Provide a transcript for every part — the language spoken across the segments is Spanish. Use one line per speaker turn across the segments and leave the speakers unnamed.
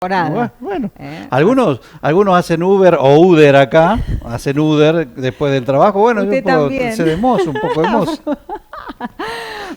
Bueno,
temporada.
bueno.
Así-
Algunos hacen Uber o Uber acá, hacen Uber después del trabajo. Bueno, yo un
Usted
poco sé
también.
de mozo, un poco de mozo.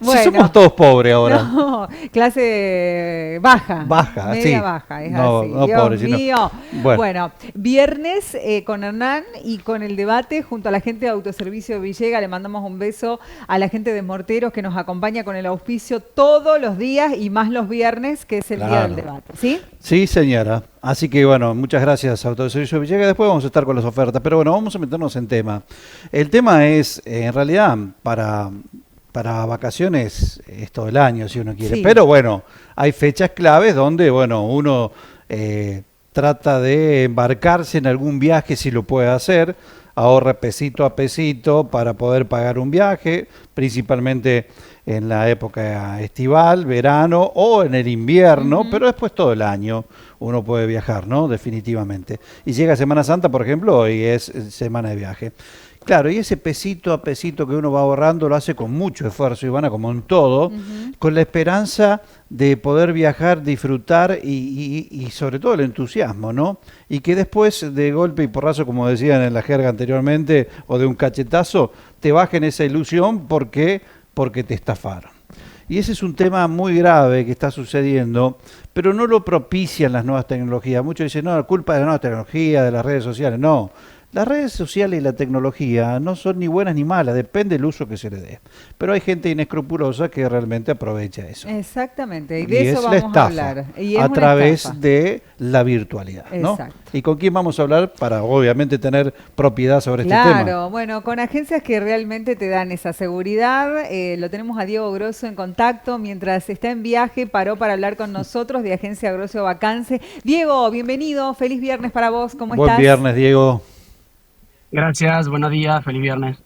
Si somos
Bueno,
todos pobres ahora,
no, clase baja,
baja,
media
sí.
baja, es
No,
así.
no
Dios
pobres, sino.
mío.
Bueno,
Bueno, viernes con Hernán y con el debate junto a la gente de Autoservicio Villega. Le mandamos un beso a la gente de Morteros que nos acompaña con el auspicio todos los días y más los viernes, que es el día del
claro.
debate. ¿Sí?
Sí, señora. Así que bueno, muchas gracias, Autoservicio Villegas. Después vamos a estar con las ofertas, pero bueno, vamos a meternos en tema. El tema es, en realidad, para vacaciones es todo el año, si uno quiere.
Sí.
Pero bueno, hay fechas claves donde, bueno, uno eh, trata de embarcarse en algún viaje si lo puede hacer, ahorra pesito a pesito para poder pagar un viaje, principalmente en la época estival, verano o en el invierno,
Ujú.
pero después todo el año uno puede viajar, ¿no? Definitivamente. Y llega Semana Santa, por ejemplo, y es semana de viaje. Claro, y ese pesito a pesito que uno va ahorrando lo hace con mucho esfuerzo, Ivana, como en todo,
Ujú.
con la esperanza de poder viajar, disfrutar y sobre todo el entusiasmo, ¿no? Y que después de golpe y porrazo, como decían en la jerga anteriormente, o de un cachetazo, te bajen esa ilusión porque te estafaron. Y ese es un tema muy grave que está sucediendo, pero no lo propician las nuevas tecnologías. Muchos dicen, no, la culpa de las nuevas tecnologías, de las redes sociales. No, las redes sociales y la tecnología no son ni buenas ni malas, depende del uso que se le dé. Pero hay gente inescrupulosa que realmente aprovecha eso.
Exactamente, y de
Y
eso
es la
vamos a
estafa
hablar. Y es
a
una estafa.
través de la virtualidad, ¿no?
Exacto.
¿Y con quién vamos a hablar para obviamente tener propiedad sobre este tema?
Claro, bueno, con agencias que realmente te dan esa seguridad, lo tenemos a Diego Grosso en contacto, mientras está en viaje, paró para hablar con nosotros de Agencia Grosso Vacance. Diego, bienvenido, feliz viernes para vos, ¿cómo
Buen
estás?
viernes, Diego.
Gracias, buenos días, feliz viernes.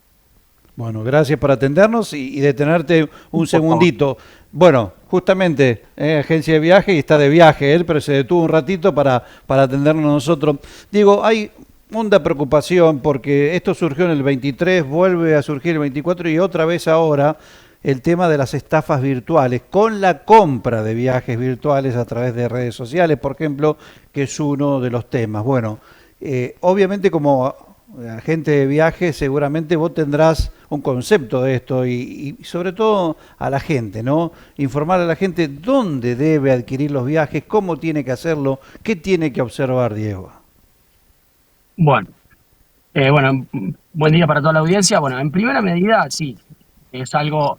Bueno, gracias por atendernos y detenerte un
Por favor.
segundito. Bueno, justamente, agencia de viaje y está de viaje él, pero se detuvo un ratito para atendernos a nosotros. Digo, hay honda preocupación porque esto surgió en el 23, vuelve a surgir el 24 y otra vez ahora el tema de las estafas virtuales, con la compra de viajes virtuales a través de redes sociales, por ejemplo, que es uno de los temas. Bueno, obviamente como agente de viaje, seguramente vos tendrás un concepto de esto y sobre todo a la gente, ¿no? Informar a la gente dónde debe adquirir los viajes, cómo tiene que hacerlo, qué tiene que observar, Diego.
Bueno, buen día para toda la audiencia. Bueno, en primera medida, sí, es algo,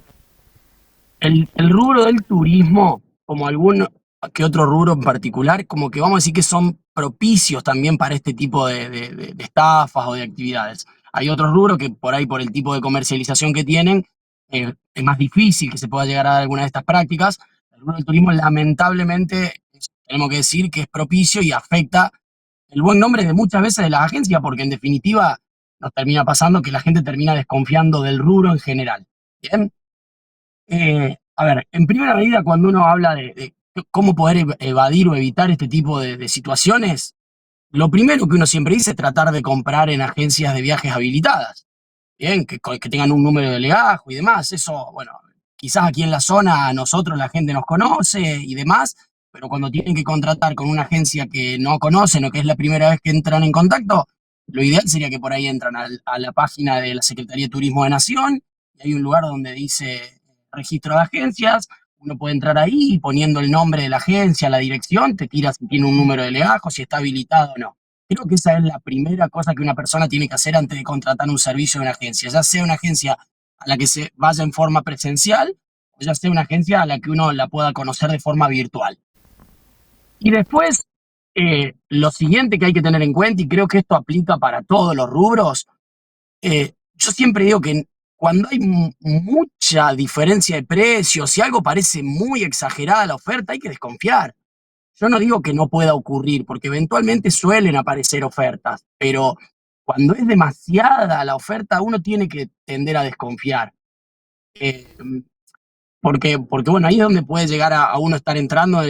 el rubro del turismo, como algún que otro rubro en particular, como que vamos a decir que son propicios también para este tipo de estafas o de actividades. Hay otros rubros que por ahí, por el tipo de comercialización que tienen, es más difícil que se pueda llegar a dar alguna de estas prácticas. El rubro del turismo, lamentablemente, tenemos que decir que es propicio y afecta el buen nombre de muchas veces de las agencias, porque en definitiva nos termina pasando que la gente termina desconfiando del rubro en general. Bien, a ver, en primera medida, cuando uno habla de cómo poder evadir o evitar este tipo de situaciones, lo primero que uno siempre dice es tratar de comprar en agencias de viajes habilitadas, bien, que tengan un número de legajo y demás. Eso, bueno, quizás aquí en la zona a nosotros la gente nos conoce y demás, pero cuando tienen que contratar con una agencia que no conocen o que es la primera vez que entran en contacto, lo ideal sería que por ahí entran a la página de la Secretaría de Turismo de Nación y hay un lugar donde dice registro de agencias. Uno puede entrar ahí y poniendo el nombre de la agencia, la dirección, te tira si tiene un número de legajo, si está habilitado o no. Creo que esa es la primera cosa que una persona tiene que hacer antes de contratar un servicio de una agencia, ya sea una agencia a la que se vaya en forma presencial o ya sea una agencia a la que uno la pueda conocer de forma virtual. Y después, lo siguiente que hay que tener en cuenta, y creo que esto aplica para todos los rubros, yo siempre digo que cuando hay mucha diferencia de precios, si algo parece muy exagerada la oferta, hay que desconfiar. Yo no digo que no pueda ocurrir, porque eventualmente suelen aparecer ofertas, pero cuando es demasiada la oferta, uno tiene que tender a desconfiar. Eh, porque bueno, ahí es donde puede llegar a uno estar entrando,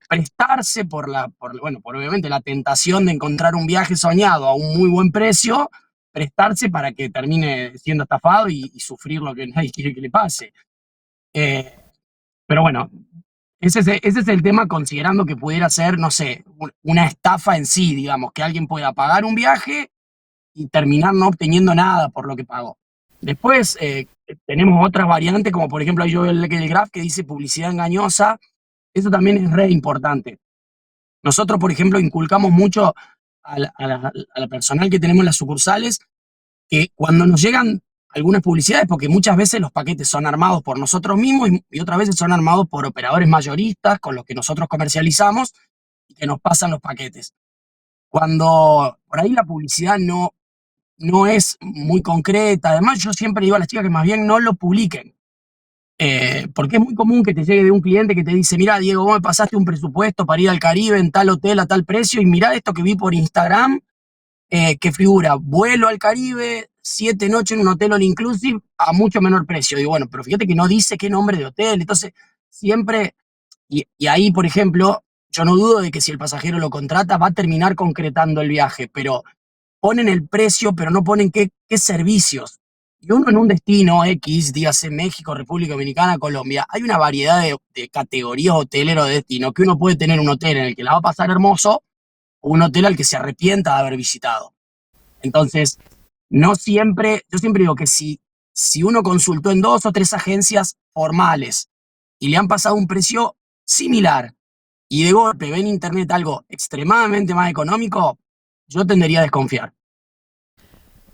prestarse bueno, por obviamente la tentación de encontrar un viaje soñado a un muy buen precio, prestarse para que termine siendo estafado y sufrir lo que nadie quiere que le pase. Eh, pero bueno, ese es el tema, considerando que pudiera ser, no sé, una estafa en sí, digamos, que alguien pueda pagar un viaje y terminar no obteniendo nada por lo que pagó. Después tenemos otras variantes, como por ejemplo, ahí yo veo el graph que dice publicidad engañosa. Eso también es re importante. Nosotros, por ejemplo, inculcamos mucho a la personal que tenemos en las sucursales que cuando nos llegan algunas publicidades, porque muchas veces los paquetes son armados por nosotros mismos y otras veces son armados por operadores mayoristas con los que nosotros comercializamos y que nos pasan los paquetes. Cuando por ahí la publicidad no es muy concreta, además yo siempre digo a las chicas que más bien no lo publiquen. Porque es muy común que te llegue de un cliente que te dice, mira, Diego, vos me pasaste un presupuesto para ir al Caribe en tal hotel a tal precio y mirá esto que vi por Instagram, que figura vuelo al Caribe, 7 noches en un hotel all inclusive a mucho menor precio. Digo, bueno, pero fíjate que no dice qué nombre de hotel. Entonces, siempre, y ahí, por ejemplo, yo no dudo de que si el pasajero lo contrata va a terminar concretando el viaje, pero ponen el precio, pero no ponen qué servicios. Y uno en un destino X, dígase México, República Dominicana, Colombia, hay una variedad de categorías hoteleros de destino, que uno puede tener un hotel en el que la va a pasar hermoso o un hotel al que se arrepienta de haber visitado. Entonces, no siempre, yo siempre digo que si uno consultó en 2 o 3 agencias formales y le han pasado un precio similar y de golpe ve en internet algo extremadamente más económico, yo tendería a desconfiar.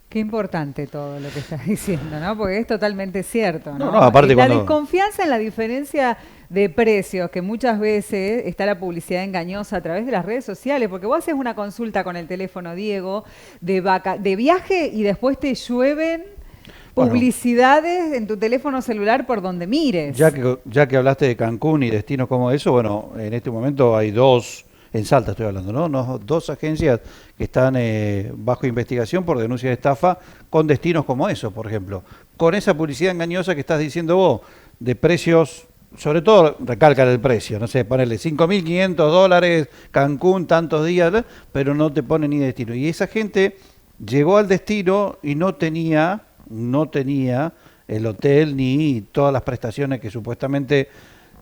Qué importante todo lo que estás diciendo, ¿no? Porque es totalmente cierto,
No,
¿no?
no, aparte
La
cuando...
desconfianza en la diferencia de precios, que muchas veces está la publicidad engañosa a través de las redes sociales, porque vos haces una consulta con el teléfono, Diego, de viaje y después te llueven
Bueno,
publicidades en tu teléfono celular por donde mires.
ya que hablaste de Cancún y destinos como eso, bueno, en este momento hay dos, en Salta estoy hablando, ¿no? Dos agencias que están bajo investigación por denuncia de estafa con destinos como eso, por ejemplo. Con esa publicidad engañosa que estás diciendo vos, de precios, sobre todo recalcar el precio, no sé, ponerle $5.500, Cancún, tantos días, ¿no? Pero no te pone ni destino. Y esa gente llegó al destino y no tenía el hotel ni todas las prestaciones que supuestamente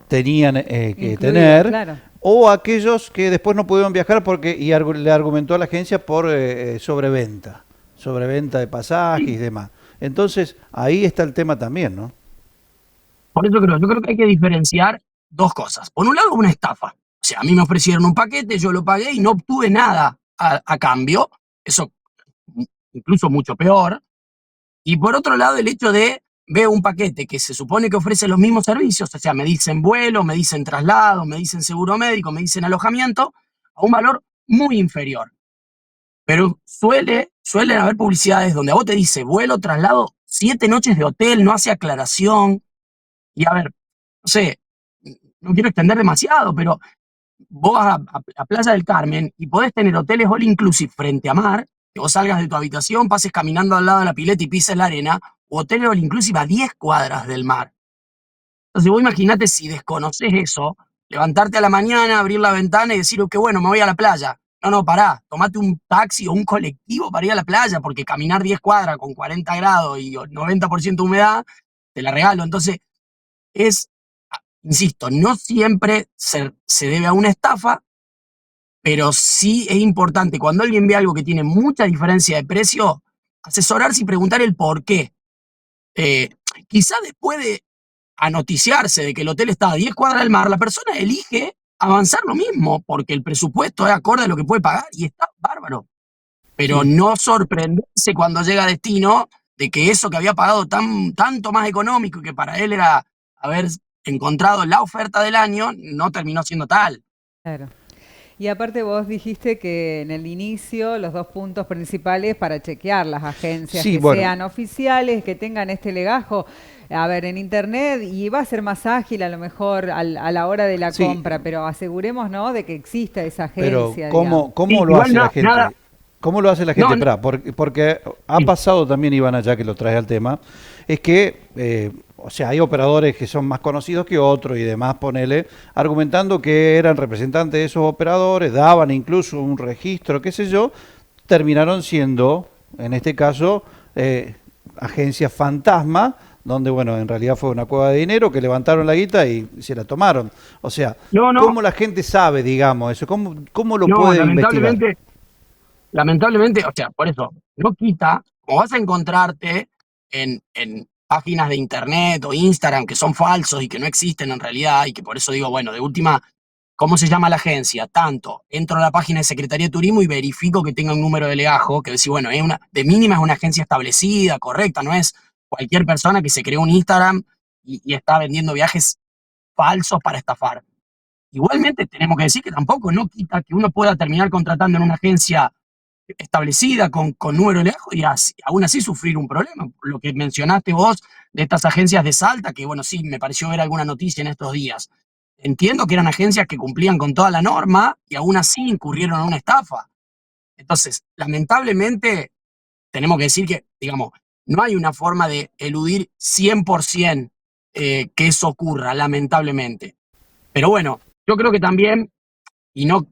tenían que
Incluido,
tener,
claro.
o aquellos que después no pudieron viajar porque le argumentó a la agencia por sobreventa de pasajes y demás. Entonces, ahí está el tema también, ¿no?
Por eso yo creo que hay que diferenciar 2 cosas. Por un lado, una estafa. O sea, a mí me ofrecieron un paquete, yo lo pagué y no obtuve nada a cambio. Eso incluso mucho peor. Y por otro lado, el hecho de veo un paquete que se supone que ofrece los mismos servicios, o sea, me dicen vuelo, me dicen traslado, me dicen seguro médico, me dicen alojamiento, a un valor muy inferior. Pero suelen haber publicidades donde a vos te dice vuelo, traslado, 7 noches de hotel, no hace aclaración. Y a ver, no sé, no quiero extender demasiado, pero vos vas a Playa del Carmen y podés tener hoteles all inclusive frente a mar, que vos salgas de tu habitación, pases caminando al lado de la pileta y pises la arena, o hoteles all inclusive a 10 cuadras del mar. Entonces vos imaginate si desconoces eso, levantarte a la mañana, abrir la ventana y decir, qué bueno, me voy a la playa. No, no, pará, tomate un taxi o un colectivo para ir a la playa, porque caminar 10 cuadras con 40 grados y 90% de humedad, te la regalo. Entonces, es, insisto, no siempre se debe a una estafa, pero sí es importante cuando alguien ve algo que tiene mucha diferencia de precio, asesorarse y preguntar el por qué. Eh, Quizá después de anoticiarse de que el hotel está a 10 cuadras del mar, la persona elige avanzar lo mismo, porque el presupuesto es acorde a lo que puede pagar y está bárbaro. Pero
Sí.
no sorprenderse cuando llega a destino de que eso que había pagado tanto más económico y que para él era haber encontrado la oferta del año, no terminó siendo tal.
Claro. Y aparte vos dijiste que en el inicio los dos puntos principales para chequear las agencias
Sí,
que
bueno,
sean oficiales, que tengan este legajo, a ver, en internet y va a ser más ágil a lo mejor a la hora de la
sí,
compra, pero aseguremos, ¿no?, de que exista esa
pero
agencia,
Sí,
¿cómo lo
igual
hace la
nada,
gente? ¿Cómo lo hace la
no,
gente? Esperá, porque ha
sí,
pasado también, Ivana, ya que lo trae al tema, es que, o sea, hay operadores que son más conocidos que otros y demás, ponele, argumentando que eran representantes de esos operadores, daban incluso un registro, qué sé yo, terminaron siendo, en este caso, agencias fantasma, donde, bueno, en realidad fue una cueva de dinero que levantaron la guita y se la tomaron. O sea,
No, no,
¿cómo la gente sabe, digamos, eso? ¿Cómo lo
no,
puede investigar?
lamentablemente, o sea, por eso, no quita, o vas a encontrarte en páginas de internet o Instagram que son falsos y que no existen en realidad, y que por eso digo, bueno, de última, ¿cómo se llama la agencia? Tanto, entro a la página de Secretaría de Turismo y verifico que tenga un número de legajo, que decir, bueno, de mínima es una agencia establecida, correcta, no es cualquier persona que se creó un Instagram y está vendiendo viajes falsos para estafar. Igualmente tenemos que decir que tampoco no quita que uno pueda terminar contratando en una agencia establecida con número de lejos y aún así sufrir un problema. Lo que mencionaste vos de estas agencias de Salta, que bueno, sí, me pareció ver alguna noticia en estos días. Entiendo que eran agencias que cumplían con toda la norma y aún así incurrieron en una estafa. Entonces, lamentablemente, tenemos que decir que, digamos, no hay una forma de eludir 100% que eso ocurra, lamentablemente. Pero bueno, yo creo que también y no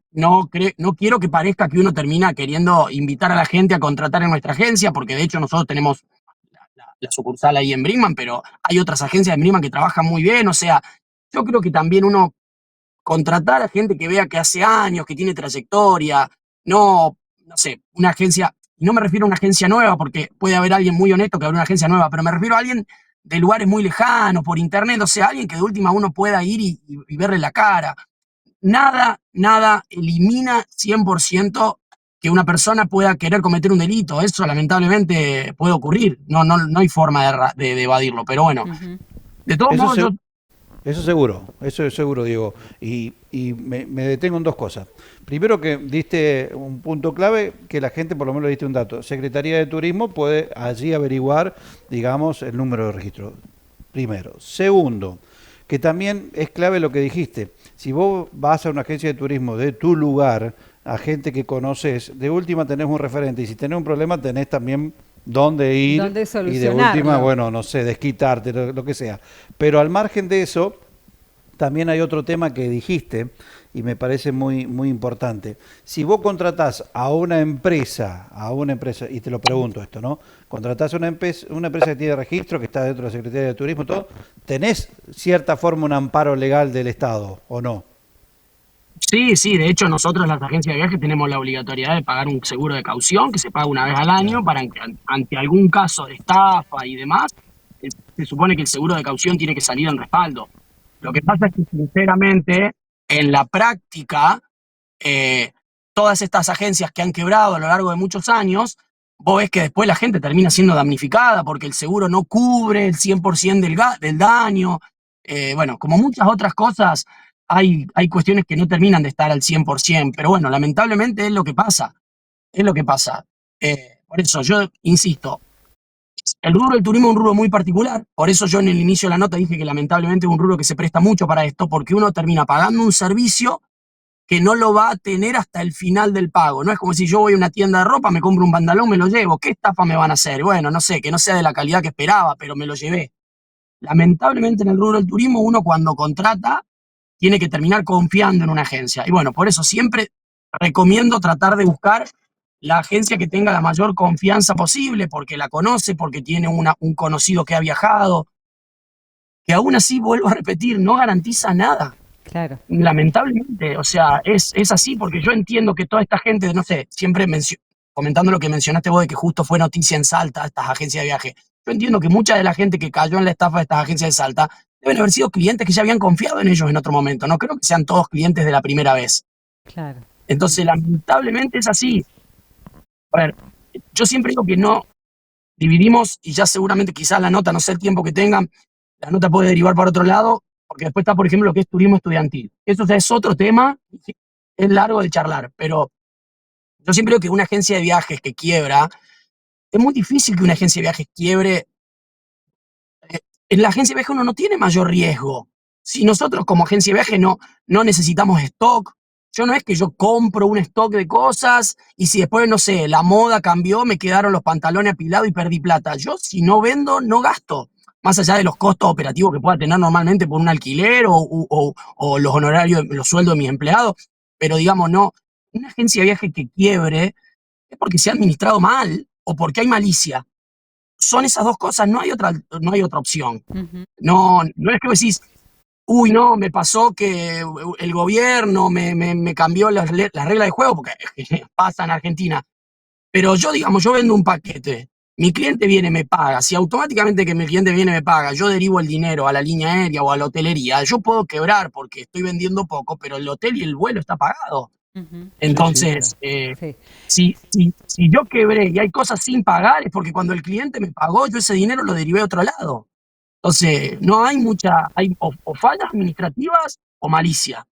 quiero que parezca que uno termina queriendo invitar a la gente a contratar en nuestra agencia, porque de hecho nosotros tenemos la sucursal ahí en Brinkman, pero hay otras agencias de Brinkman que trabajan muy bien. O sea, yo creo que también uno contratar a gente que vea que hace años, que tiene trayectoria, no sé, una agencia, y no me refiero a una agencia nueva, porque puede haber alguien muy honesto que abre una agencia nueva, pero me refiero a alguien de lugares muy lejanos, por internet, o sea, alguien que de última uno pueda ir y verle la cara. Nada elimina 100% que una persona pueda querer cometer un delito. Eso lamentablemente puede ocurrir. No hay forma de evadirlo. Pero bueno,
Ujú.
de todos
Eso
modos,
se, eso es seguro, Diego. Y me detengo en dos cosas. Primero que diste un punto clave, que la gente, por lo menos le diste un dato. Secretaría de Turismo puede allí averiguar, digamos, el número de registro. Primero. Segundo, que también es clave lo que dijiste. Si vos vas a una agencia de turismo de tu lugar, a gente que conoces, de última tenés un referente y si tenés un problema tenés también dónde ir
¿Dónde
y de última,
solucionarlo?
bueno, no sé, desquitarte, lo que sea. Pero al margen de eso, también hay otro tema que dijiste y me parece muy importante. Si vos contratás a una empresa, y te lo pregunto esto, ¿no? Contratás a una empresa que tiene registro, que está dentro de la Secretaría de Turismo, todo, ¿tenés cierta forma un amparo legal del Estado o no?
sí, sí, de hecho nosotros las agencias de viaje tenemos la obligatoriedad de pagar un seguro de caución que se paga una vez al año
Claro.
para que ante algún caso de estafa y demás, se supone que el seguro de caución tiene que salir en respaldo. Lo que pasa es que sinceramente, en la práctica, eh, todas estas agencias que han quebrado a lo largo de muchos años, vos ves que después la gente termina siendo damnificada porque el seguro no cubre el 100% del daño. Bueno, como muchas otras cosas, hay cuestiones que no terminan de estar al 100%, pero bueno, lamentablemente es lo que pasa, es lo que pasa. Por eso yo insisto, el rubro del turismo es un rubro muy particular, por eso yo en el inicio de la nota dije que lamentablemente es un rubro que se presta mucho para esto, porque uno termina pagando un servicio que no lo va a tener hasta el final del pago. No es como si yo voy a una tienda de ropa, me compro un pantalón, me lo llevo. ¿Qué estafa me van a hacer? Bueno, no sé, que no sea de la calidad que esperaba, pero me lo llevé. Lamentablemente en el rubro del turismo uno cuando contrata tiene que terminar confiando en una agencia. Y bueno, por eso siempre recomiendo tratar de buscar la agencia que tenga la mayor confianza posible, porque la conoce, porque tiene un conocido que ha viajado, que aún así, vuelvo a repetir, no garantiza nada.
Claro.
Lamentablemente, o sea, es así porque yo entiendo que toda esta gente, no sé, siempre comentando lo que mencionaste vos de que justo fue noticia en Salta, estas agencias de viaje, yo entiendo que mucha de la gente que cayó en la estafa de estas agencias de Salta deben haber sido clientes que ya habían confiado en ellos en otro momento, no creo que sean todos clientes de la primera vez.
Claro.
Entonces, lamentablemente es así. A ver, yo siempre digo que no dividimos y ya seguramente quizás la nota, no sé el tiempo que tengan, la nota puede derivar para otro lado, porque después está, por ejemplo, lo que es turismo estudiantil. Eso ya es otro tema, es largo de charlar, pero yo siempre digo que una agencia de viajes que quiebra, es muy difícil que una agencia de viajes quiebre. En la agencia de viaje uno no tiene mayor riesgo. Si nosotros como agencia de viaje no necesitamos stock, yo no es que yo compro un stock de cosas y si después, no sé, la moda cambió, me quedaron los pantalones apilados y perdí plata. Yo si no vendo, no gasto. Más allá de los costos operativos que pueda tener normalmente por un alquiler o los honorarios, los sueldos de mis empleados. Pero digamos, no, una agencia de viaje que quiebre es porque se ha administrado mal o porque hay malicia. son esas dos cosas, no hay otra opción.
Ujú.
No es que vos decís, uy, no, me pasó que el gobierno me cambió las reglas de juego, porque pasa en Argentina. Pero yo, digamos, yo vendo un paquete, mi cliente viene, me paga. Si automáticamente que mi cliente viene, me paga, yo derivo el dinero a la línea aérea o a la hotelería, yo puedo quebrar porque estoy vendiendo poco, pero el hotel y el vuelo está pagado.
Ujú.
Sí, sí.
Claro.
Entonces,
Sí.
si yo quebré y hay cosas sin pagar, es porque cuando el cliente me pagó, yo ese dinero lo derivé a otro lado. Entonces, no hay hay o fallas administrativas o malicia.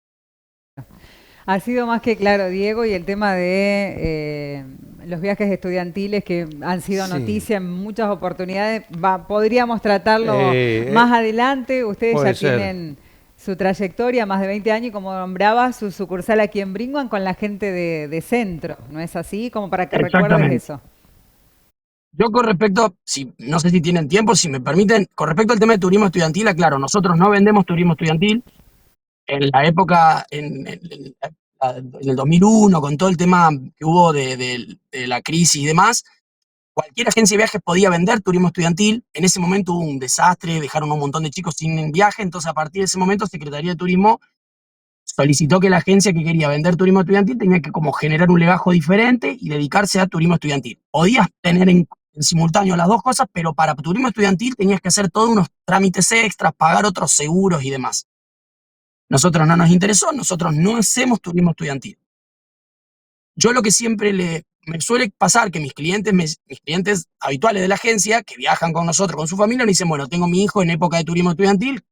Ha sido más que claro, Diego, y el tema de los viajes estudiantiles que han sido
Sí.
noticia en muchas oportunidades. Podríamos tratarlo
Eh,
más adelante. Ustedes
puede
ya
ser.
tienen su trayectoria, más de 20 años, y como nombraba, su sucursal aquí en Bringuan con la gente de Centro, ¿no es así? Como para que recuerdes
Exactamente.
eso.
Yo con respecto, no sé si tienen tiempo, si me permiten, con respecto al tema de turismo estudiantil, claro, nosotros no vendemos turismo estudiantil. En la época, en el 2001, con todo el tema que hubo de la crisis y demás, cualquier agencia de viajes podía vender turismo estudiantil. En ese momento hubo un desastre, dejaron un montón de chicos sin viaje, entonces a partir de ese momento Secretaría de Turismo solicitó que la agencia que quería vender turismo estudiantil tenía que como generar un legajo diferente y dedicarse a turismo estudiantil. Podías tener en simultáneo las dos cosas, pero para turismo estudiantil tenías que hacer todos unos trámites extras, pagar otros seguros y demás. Nosotros no nos interesó, nosotros no hacemos turismo estudiantil. Yo lo que siempre me suele pasar que mis clientes habituales de la agencia, que viajan con nosotros, con su familia, me dicen, bueno, tengo mi hijo en época de turismo estudiantil,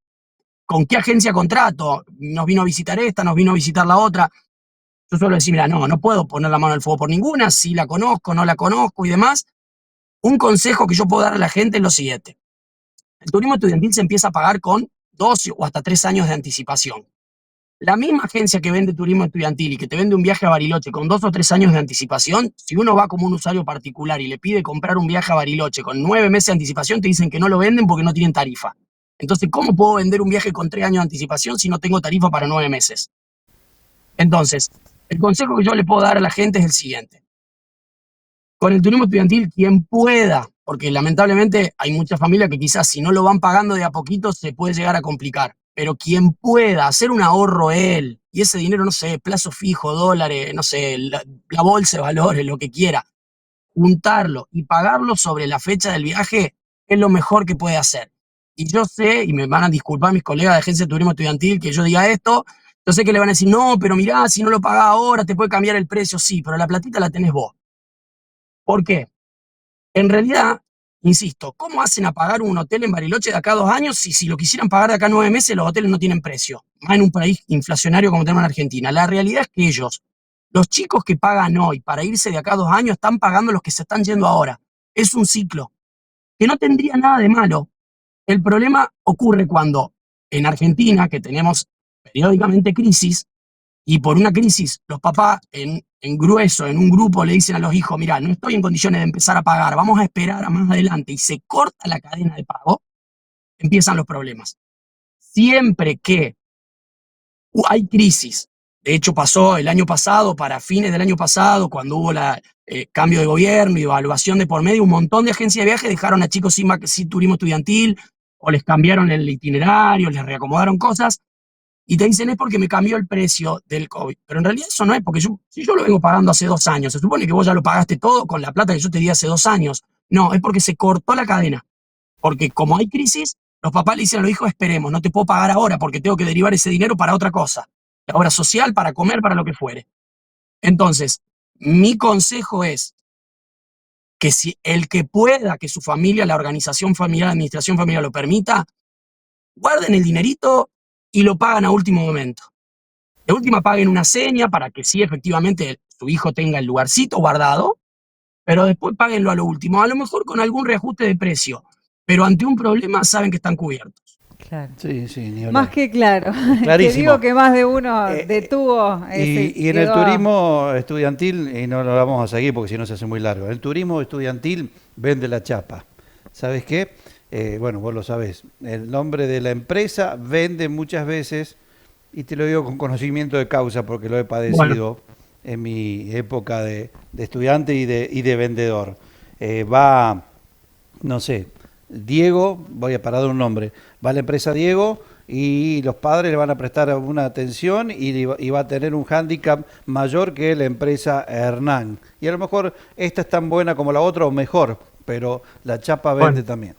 ¿con qué agencia contrato? Nos vino a visitar esta, nos vino a visitar la otra. Yo suelo decir, mira, no puedo poner la mano al fuego por ninguna, si la conozco, no la conozco y demás. Un consejo que yo puedo dar a la gente es lo siguiente. El turismo estudiantil se empieza a pagar con 2 o hasta 3 años de anticipación. La misma agencia que vende turismo estudiantil y que te vende un viaje a Bariloche con 2 o 3 años de anticipación, si uno va como un usuario particular y le pide comprar un viaje a Bariloche con 9 meses de anticipación, te dicen que no lo venden porque no tienen tarifa. Entonces, ¿cómo puedo vender un viaje con 3 años de anticipación si no tengo tarifa para 9 meses? Entonces, el consejo que yo le puedo dar a la gente es el siguiente. Con el turismo estudiantil, quien pueda, porque lamentablemente hay muchas familias que quizás si no lo van pagando de a poquito se puede llegar a complicar, pero quien pueda hacer un ahorro él, y ese dinero, no sé, plazo fijo, dólares, no sé, la bolsa de valores, lo que quiera, juntarlo y pagarlo sobre la fecha del viaje, es lo mejor que puede hacer. Y yo sé, y me van a disculpar mis colegas de agencia de turismo estudiantil que yo diga esto, yo sé que le van a decir, no, pero mirá, si no lo pagás ahora te puede cambiar el precio, sí, pero la platita la tenés vos. ¿Por qué? En realidad, insisto, ¿cómo hacen a pagar un hotel en Bariloche de acá a 2 años si lo quisieran pagar de acá a 9 meses, los hoteles no tienen precio? Más en un país inflacionario como tenemos en Argentina. La realidad es que los chicos que pagan hoy para irse de acá a 2 años, están pagando los que se están yendo ahora. Es un ciclo que no tendría nada de malo. El problema ocurre cuando en Argentina, que tenemos periódicamente crisis, y por una crisis, los papás en grueso, en un grupo, le dicen a los hijos, mira, no estoy en condiciones de empezar a pagar, vamos a esperar a más adelante, y se corta la cadena de pago, empiezan los problemas. Siempre que hay crisis, de hecho pasó el año pasado, para fines del año pasado, cuando hubo cambio de gobierno y evaluación de por medio, un montón de agencias de viajes dejaron a chicos sin turismo estudiantil, o les cambiaron el itinerario, les reacomodaron cosas, y te dicen es porque me cambió el precio del COVID. Pero en realidad eso no es, porque si yo lo vengo pagando hace 2 años, se supone que vos ya lo pagaste todo con la plata que yo te di hace 2 años. No, es porque se cortó la cadena. Porque como hay crisis, los papás le dicen a los hijos, esperemos, no te puedo pagar ahora porque tengo que derivar ese dinero para otra cosa. La obra social, para comer, para lo que fuere. Entonces, mi consejo es que si el que pueda, que su familia, la organización familiar, la administración familiar lo permita, guarden el dinerito y lo pagan a último momento. De última paguen una seña para que sí, efectivamente, su hijo tenga el lugarcito guardado, pero después páguenlo a lo último, a lo mejor con algún reajuste de precio, pero ante un problema saben que están cubiertos.
Claro.
Sí, sí, ni
Más
hablar.
que claro. Te digo
Clarísimo.
que más de uno
Eh,
detuvo, se
y en el
quedó.
turismo estudiantil, y no lo vamos a seguir porque si no se hace muy largo, el turismo estudiantil vende la chapa. ¿Sabes qué? Bueno, vos lo sabés. El nombre de la empresa vende muchas veces, y te lo digo con conocimiento de causa porque lo he
Bueno,
padecido en mi época de estudiante y de vendedor. Va no sé, Diego, voy a parar de un nombre, va a la empresa Diego y los padres le van a prestar una atención y va a tener un hándicap mayor que la empresa Hernán. Y a lo mejor esta es tan buena como la otra o mejor, pero la chapa vende
Bueno,
también.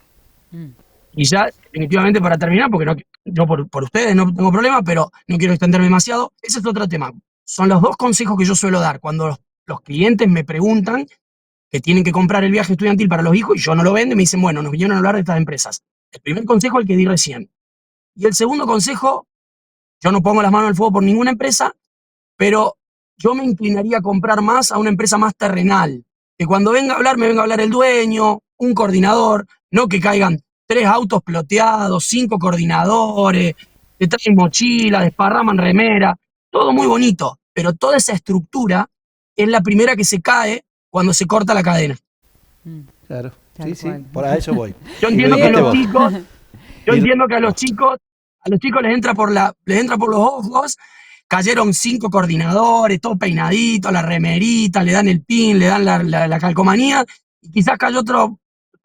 Mm.
y ya definitivamente para terminar, porque no, yo por ustedes no tengo problema, pero no quiero extenderme demasiado, ese es otro tema. Son los dos consejos que yo suelo dar cuando los clientes me preguntan que tienen que comprar el viaje estudiantil para los hijos y yo no lo vendo y me dicen, bueno, nos vinieron a hablar de estas empresas. El primer consejo es el que di recién. Y el segundo consejo, yo no pongo las manos al fuego por ninguna empresa, pero yo me inclinaría a comprar más a una empresa más terrenal. Que cuando venga a hablar, me venga a hablar el dueño, un coordinador, no que caigan 3 autos ploteados, 5 coordinadores, te traen mochila, desparraman remera, todo muy bonito, pero toda esa estructura es la primera que se cae cuando se corta la cadena.
Mm.
Claro,
Tal
sí, sí,
cual.
por a eso voy.
Yo
Y lo
entiendo que
dijiste
los
vos.
chicos, yo
Y,
entiendo que a los chicos les entra por los ojos, cayeron 5 coordinadores, todo peinadito, la remerita, le dan el pin, le dan la calcomanía, y quizás cayó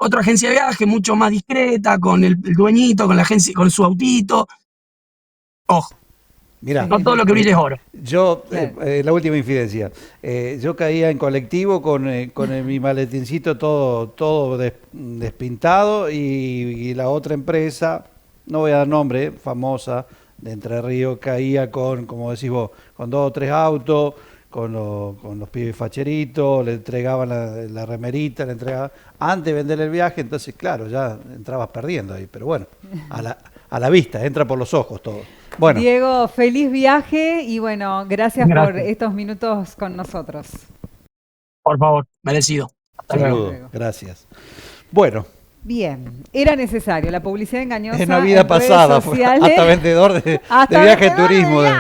otra agencia de viaje mucho más discreta, con el dueñito, con la agencia, con su autito. Ojo,
mirá,
no todo lo que brilla es oro.
yo,
Claro.
la última infidencia, yo caía en colectivo con mi maletincito todo despintado y la otra empresa, no voy a dar nombre, famosa, de Entre Ríos, caía con, como decís vos, con 2 o 3 autos, con los pibes facheritos, le entregaban la remerita, le entregaban, antes de vender el viaje, entonces claro, ya entrabas perdiendo ahí, pero bueno, a la vista, entra por los ojos todo. Bueno.
Diego, feliz viaje y bueno, gracias por
Gracias.
estos minutos con nosotros.
Por favor, merecido. Hasta luego.
Saludos,
luego.
gracias. Bueno,
Bien, era necesario la publicidad engañosa
en la vida
en redes
pasada fue
sociales.
hasta vendedor de
Hasta
viaje de
vendedor
turismo,
de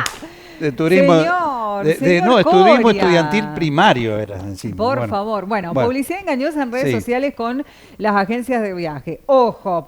de turismo,
Señor
no, turismo
Coria.
estudiantil primario era encima.
Por
Bueno,
favor. Bueno,
bueno,
publicidad engañosa en redes
sí.
sociales con las agencias de viaje. Ojo,